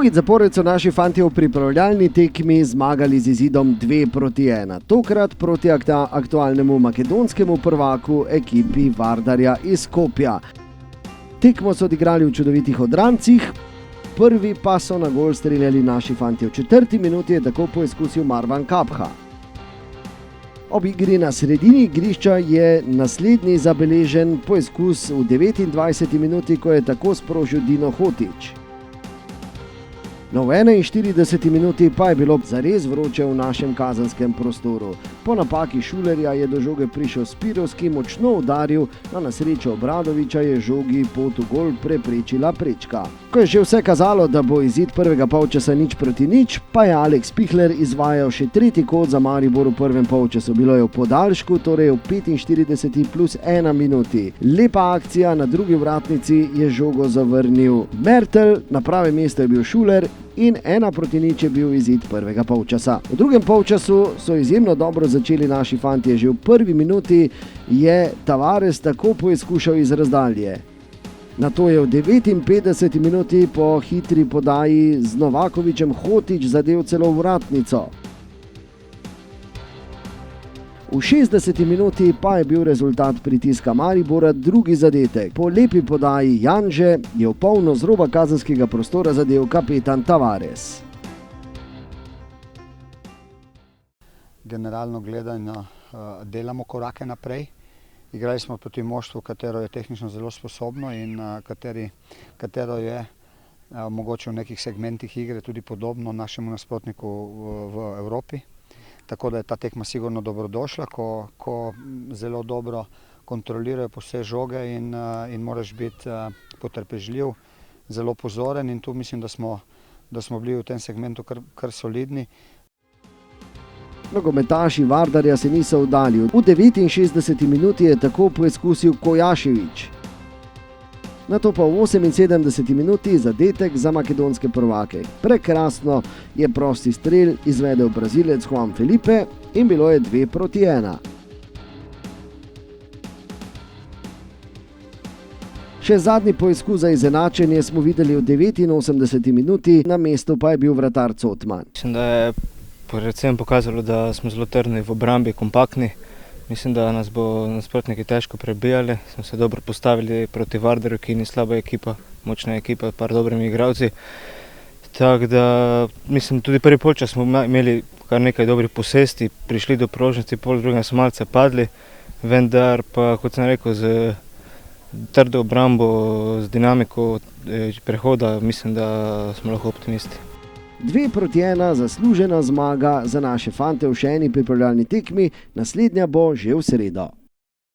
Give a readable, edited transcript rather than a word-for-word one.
Drugič zapored so naši fantje v pripravljalni tekmi zmagali z izidom 2-1, tokrat proti aktualnemu makedonskemu prvaku ekipi Vardarja iz Skopja. Tekmo so odigrali v čudovitih odrancih, prvi pa so na gol streljali naši fantje. V 4. minuti je tako poizkusil Marwan Kapha. Ob igri na sredini igrišča je naslednji zabeležen poizkus v 29. minuti, ko je tako sprožil Dino Hotić. No, v 41. minuti pa je bilo zares vroče v našem kazanskem prostoru. Po napaki Šulerja je do žoge prišel Spirovski, močno udaril, na srečo Obradoviča je žogi pot v gol preprečila Prečka. Ko je že vse kazalo, da bo izid prvega polčasa 0-0, pa je Alex Pihler izvajal še tretji kot za Maribor v prvem polčasu. Bilo je v podaljšku, torej v 45. plus 1 minuti. Lepa akcija, na drugi vratnici je žogo zavrnil Mertel, na pravem mestu je bil Šuler in 1-0 je bil izid prvega polčasa. V drugem polčasu so izjemno dobro začeli naši fantje. Že v prvi minuti je Tavares tako poizkušal iz razdalje. Nato je v 59. minuti po hitri podaji z Novakovičem Hotić zadel celo vratnico. V 60. minuti pa je bil rezultat pritiska Maribora drugi zadetek. Po lepi podaji Janže je v polno z roba kazenskega prostora zadel kapetan Tavares. Generalno gledano delamo korake naprej. Igrali smo proti moštvu, katero je tehnično zelo sposobno in katero je mogoče v nekih segmentih igre tudi podobno našemu nasprotniku v Evropi. Tako da je ta tekma sigurno dobrodošla, ko zelo dobro kontrolirajo vse žoge in moraš biti potrpežljiv, zelo pozoren in tu mislim, da smo bili v tem segmentu kar solidni. Nogometaši Vardarja se niso vdali. V 69. minuti je tako poizkusil Kojašević. Nato pa v 78. minuti zadetek za makedonske prvake. Prekrasno je prosti strel izvedel Brazilec Juan Felipe in bilo je 2-1. Še zadnji poizkus za izenačenje smo videli v 89. minuti, na mestu pa je bil vratar Cotman. Mislim, da je predvsem pokazalo, da smo zelo trdni v obrambi, kompaktni. Mislim, da nas bo nasprotniki težko prebijali. Smo se dobro postavili proti Vardarju, ki ni slaba ekipa, močna ekipa, par dobrimi igralci. Tako da, mislim, tudi prvi polčas smo imeli kar nekaj dobrih posesti, prišli do priložnosti, pol drugega smo malce padli, vendar pa, kot sem rekel, z trdo obrambo, z dinamiko prehoda, mislim, da smo lahko optimisti. 2-1 zaslužena zmaga za naše fante v še eni pripravljalni tekmi, naslednja bo že v sredo.